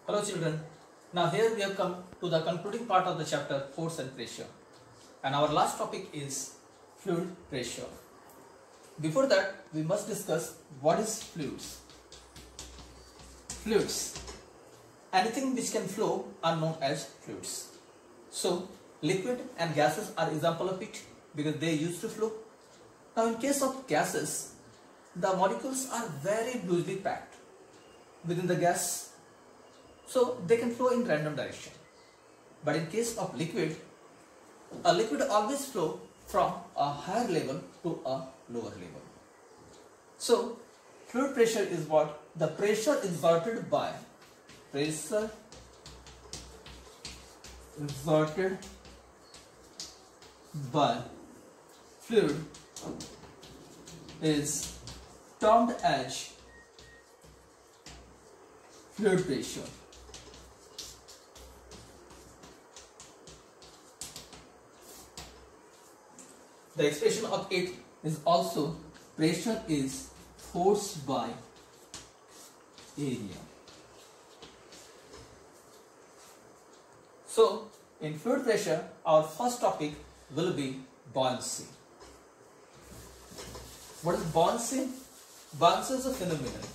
Hello children, now here we have come to the concluding part of the chapter force and pressure, and our last topic is fluid pressure. Before that we must discuss what is fluids. Fluids, anything which can flow are known as fluids. So liquid and gases are example of it because they used to flow. Now in case of gases, the molecules are very loosely packed within the gas, so they can flow in random direction. But in case of liquid, a liquid always flow from a higher level to a lower level. So fluid pressure is what? The pressure exerted by fluid is termed as fluid pressure. The expression of it is also pressure is force by area. So in fluid pressure, our first topic will be buoyancy. What is buoyancy? Buoyancy is a phenomenon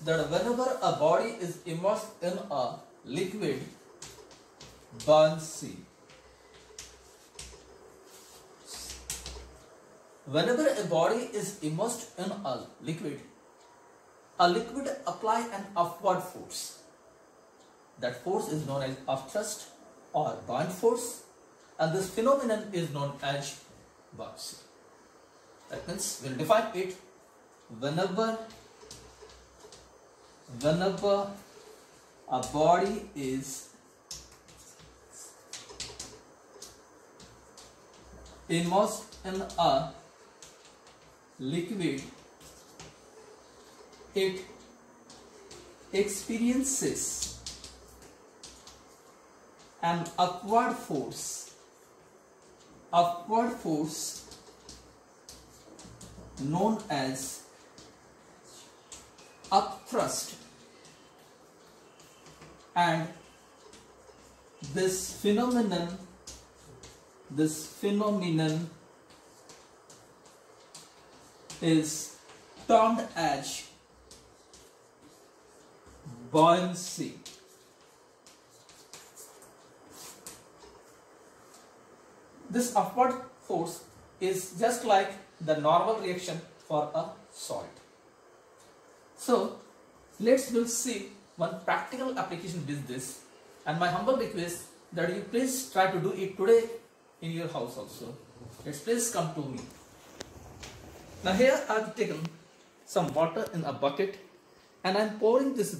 that whenever a body is immersed in a liquid, buoyancy. Whenever a body is immersed in a liquid applies an upward force. That force is known as upthrust or buoyant force, and this phenomenon is known as buoyancy. That means we will define it. Whenever a body is immersed in a liquid, it experiences an upward force known as upthrust, and this phenomenon is termed as buoyancy. This upward force is just like the normal reaction for a solid. So we'll see one practical application with this, and my humble request that you please try to do it today in your house also. Please come to me. Now here I have taken some water in a bucket and I am pouring this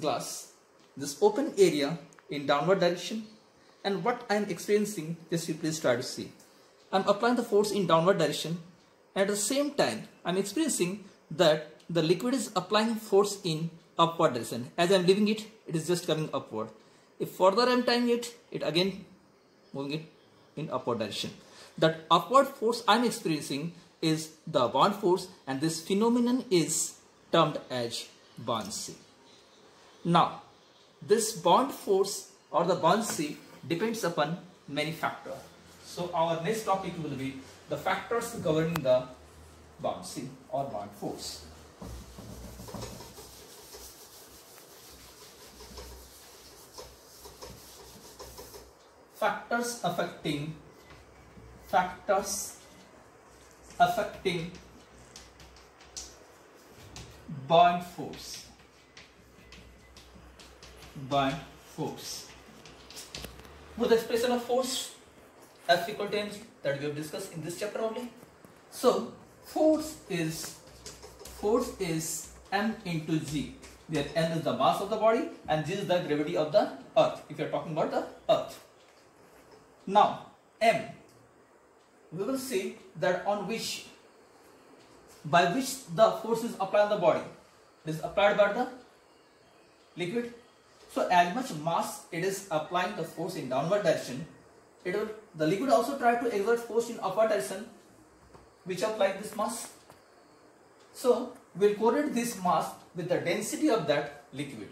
open area in downward direction, and what I am experiencing, just you please try to see. I am applying the force in downward direction, and at the same time I am experiencing that the liquid is applying force in upward direction. As I am leaving it, it is just coming upward. If further I am tying it again moving it in upward direction. That upward force I am experiencing is the buoyant force, and this phenomenon is termed as buoyancy. Now this buoyant force or the buoyancy depends upon many factors. So our next topic will be the factors governing the buoyancy or buoyant force. Factors affecting buoyant force. With the expression of force F equal to mg that we have discussed in this chapter only. So force is m into g, where m is the mass of the body and g is the gravity of the earth, if you are talking about the earth. Now m, we will see that by which the force is applied on the body. It is applied by the liquid. So as much mass it is applying the force in downward direction, the liquid also try to exert force in upward direction, which apply this mass. So we'll correlate this mass with the density of that liquid.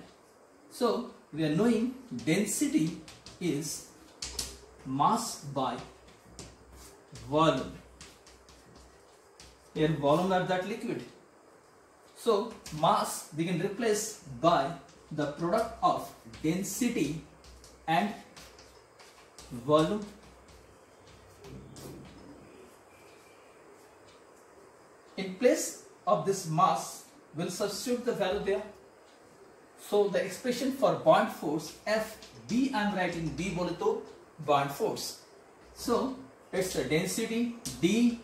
So we are knowing density is mass by volume. Here volume of that liquid. So mass we can replace by the product of density and volume. In place of this mass, we'll substitute the value there. So the expression for buoyant force F, B I am writing B बोले तो buoyant force. So it's the density D,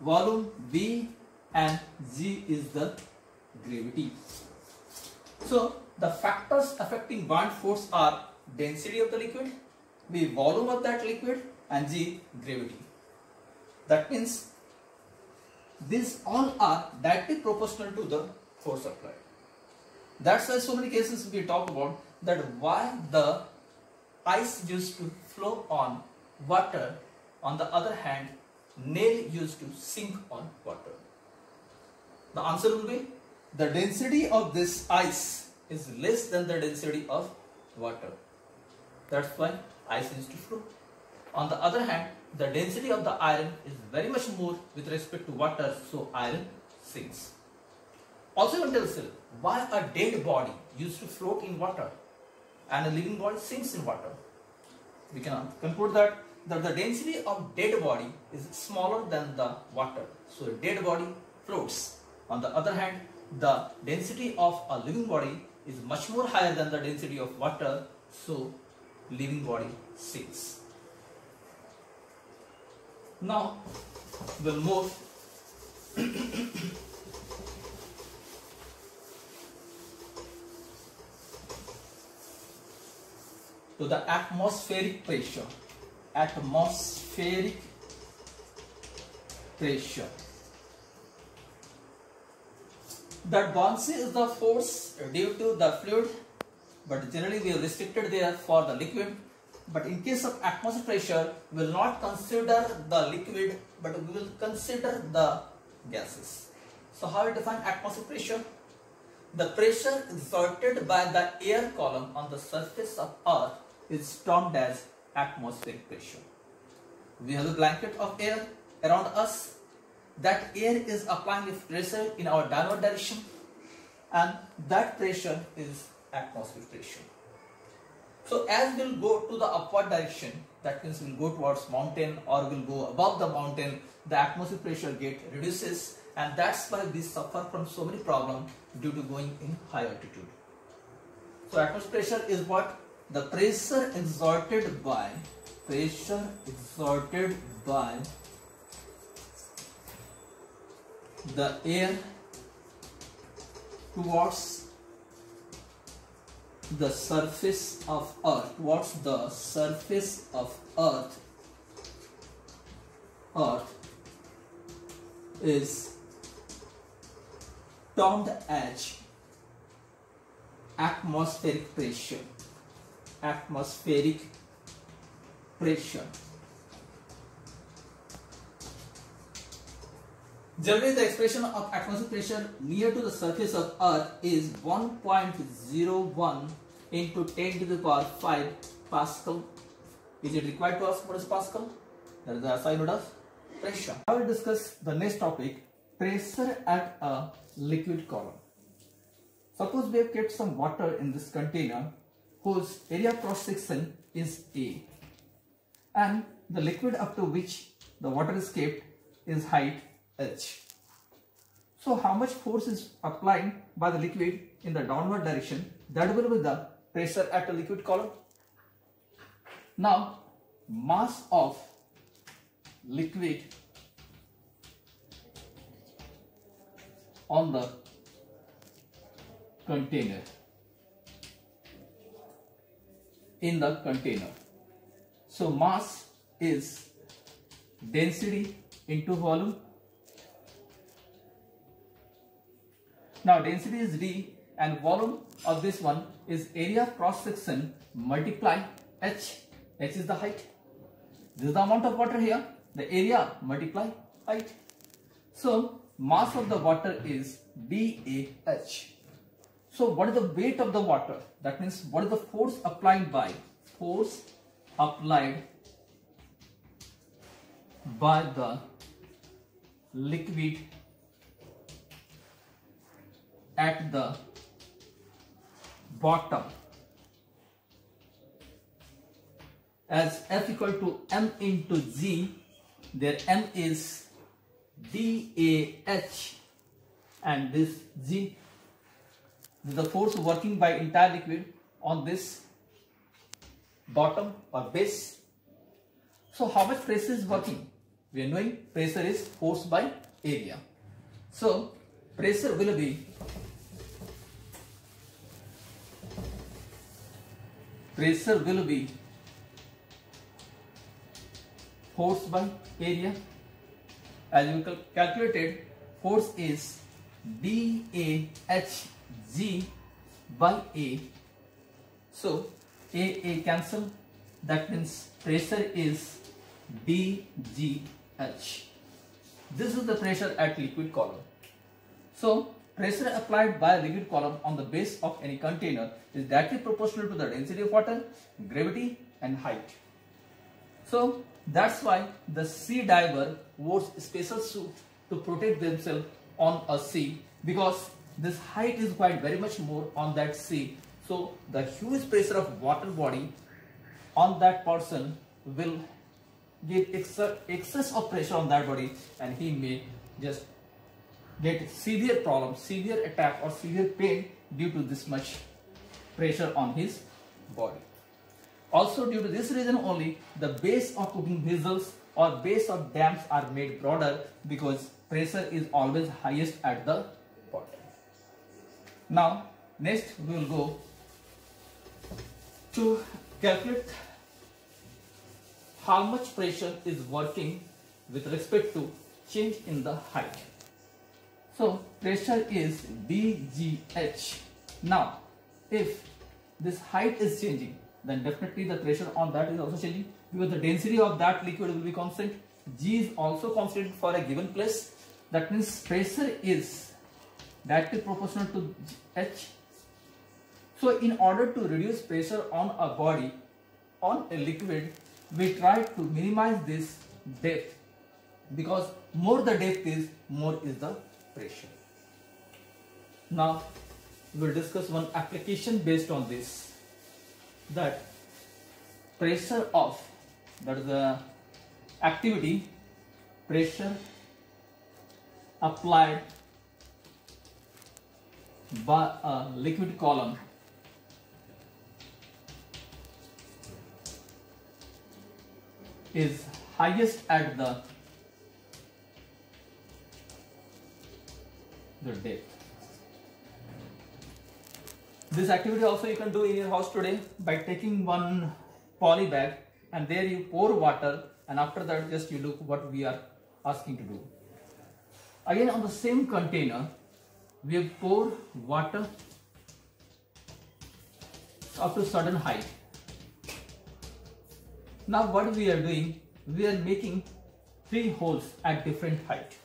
volume V, and G is the gravity. So the factors affecting buoyant force are density of the liquid, B volume of that liquid, and G gravity. That means these all are directly proportional to the force applied. That's why so many cases we talk about that why the ice used to flow on water, on the other hand nail used to sink on water. The answer will be the density of this ice is less than the density of water. That's why ice used to flow. On the other hand, the density of the iron is very much more with respect to water, so iron sinks. Also, you can tell yourself why a dead body used to float in water and a living body sinks in water. We can conclude that the density of dead body is smaller than the water, so a dead body floats. On the other hand, the density of a living body is much more higher than the density of water, so living body sinks. Now we'll move to the atmospheric pressure. Atmospheric pressure. That buoyancy is the force due to the fluid, but generally we are restricted there for the liquid. But in case of atmospheric pressure, we will not consider the liquid, but we will consider the gases. So how we define atmospheric pressure? The pressure exerted by the air column on the surface of Earth is termed as atmospheric pressure. We have a blanket of air around us. That air is applying a pressure in our downward direction, and that pressure is atmospheric pressure. So as we'll go to the upward direction, that means we'll go towards mountain or we'll go above the mountain, the atmospheric pressure reduces, and that's why we suffer from so many problems due to going in high altitude. So atmospheric pressure is what? The pressure exerted by the air towards the surface of Earth, is termed as atmospheric pressure. Generally, the expression of atmospheric pressure near to the surface of Earth is 1.01 into 10 to the power 5 Pascal. Is it required to ask what is Pascal? That is the SI unit of pressure. Now we will discuss the next topic, pressure at a liquid column. Suppose we have kept some water in this container whose area cross section is A, and the liquid up to which the water is kept is height H. So how much force is applied by the liquid in the downward direction? That will be the pressure at a liquid column. Now mass of liquid on the container, in the container. So mass is density into volume. Now density is D and volume of this one is area cross section multiply H. H is the height. This is the amount of water here. The area multiply height. So mass of the water is BAH. So what is the weight of the water? That means what is the force applied by? Force applied by the liquid at the bottom, as F equal to M into G, there M is DAH and this G. This is the force working by entire liquid on this bottom or base. So how much pressure is working? We are knowing pressure is force by area. So pressure will be force by area. As we calculated, force is DAHG by A. So A cancel. That means pressure is DGH. This is the pressure at liquid column. So pressure applied by a liquid column on the base of any container is directly proportional to the density of water, gravity and height. So that's why the sea diver wears special suit to protect themselves on a sea, because this height is quite very much more on that sea. So the huge pressure of water body on that person will give excess of pressure on that body, and he may just get severe problem, severe attack or severe pain due to this much pressure on his body. Also due to this reason only, the base of cooking vessels or base of dams are made broader, because pressure is always highest at the bottom. Now next we will go to calculate how much pressure is working with respect to change in the height. So pressure is DGH. Now if this height is changing, then definitely the pressure on that is also changing, because the density of that liquid will be constant. G is also constant for a given place. That means pressure is directly proportional to H. So in order to reduce pressure on a body, on a liquid, we try to minimize this depth, because more the depth is, more is the pressure. Now we will discuss one application based on this, that pressure of, that is the activity, pressure applied by a liquid column is highest at the depth. This activity also you can do in your house today by taking one poly bag and there you pour water, and after that just you look what we are asking to do. Again on the same container we have pour water up to certain height. Now what we are doing, we are making 3 holes at different height.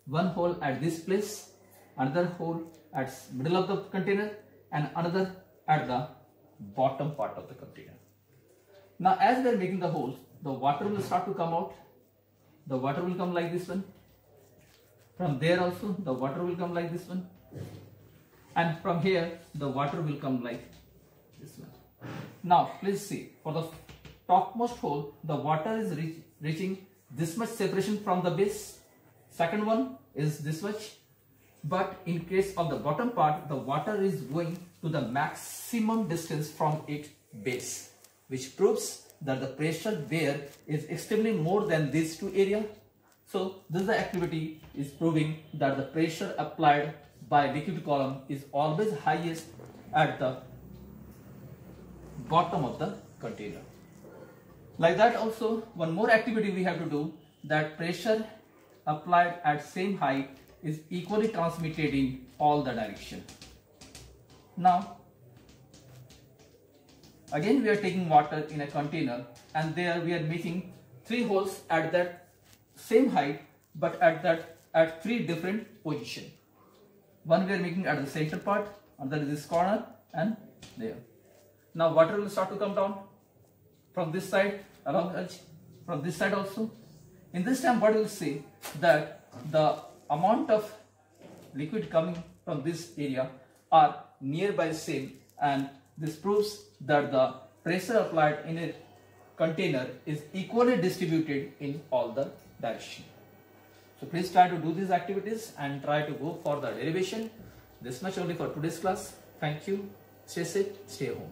One hole at this place, another hole at middle of the container, and another at the bottom part of the container. Now as we are making the holes, the water will start to come out. The water will come like this one. From there also the water will come like this one. And from here the water will come like this one. Now please see, for the topmost hole the water is reaching this much separation from the base. Second one is this much. But in case of the bottom part, the water is going to the maximum distance from its base, which proves that the pressure there is extremely more than these two areas. So this is the activity is proving that the pressure applied by liquid column is always highest at the bottom of the container. Like that also one more activity we have to do, that pressure applied at same height is equally transmitted in all the direction. Now again we are taking water in a container and there we are making 3 holes at that same height but at 3 different positions. One we are making at the center part, and that is this corner and there. Now water will start to come down from this side along edge, from this side also. In this time what you will see that the amount of liquid coming from this area are nearby same, and this proves that the pressure applied in a container is equally distributed in all the direction. So please try to do these activities and try to go for the derivation. This much only for today's class. Thank you. Stay safe, stay home.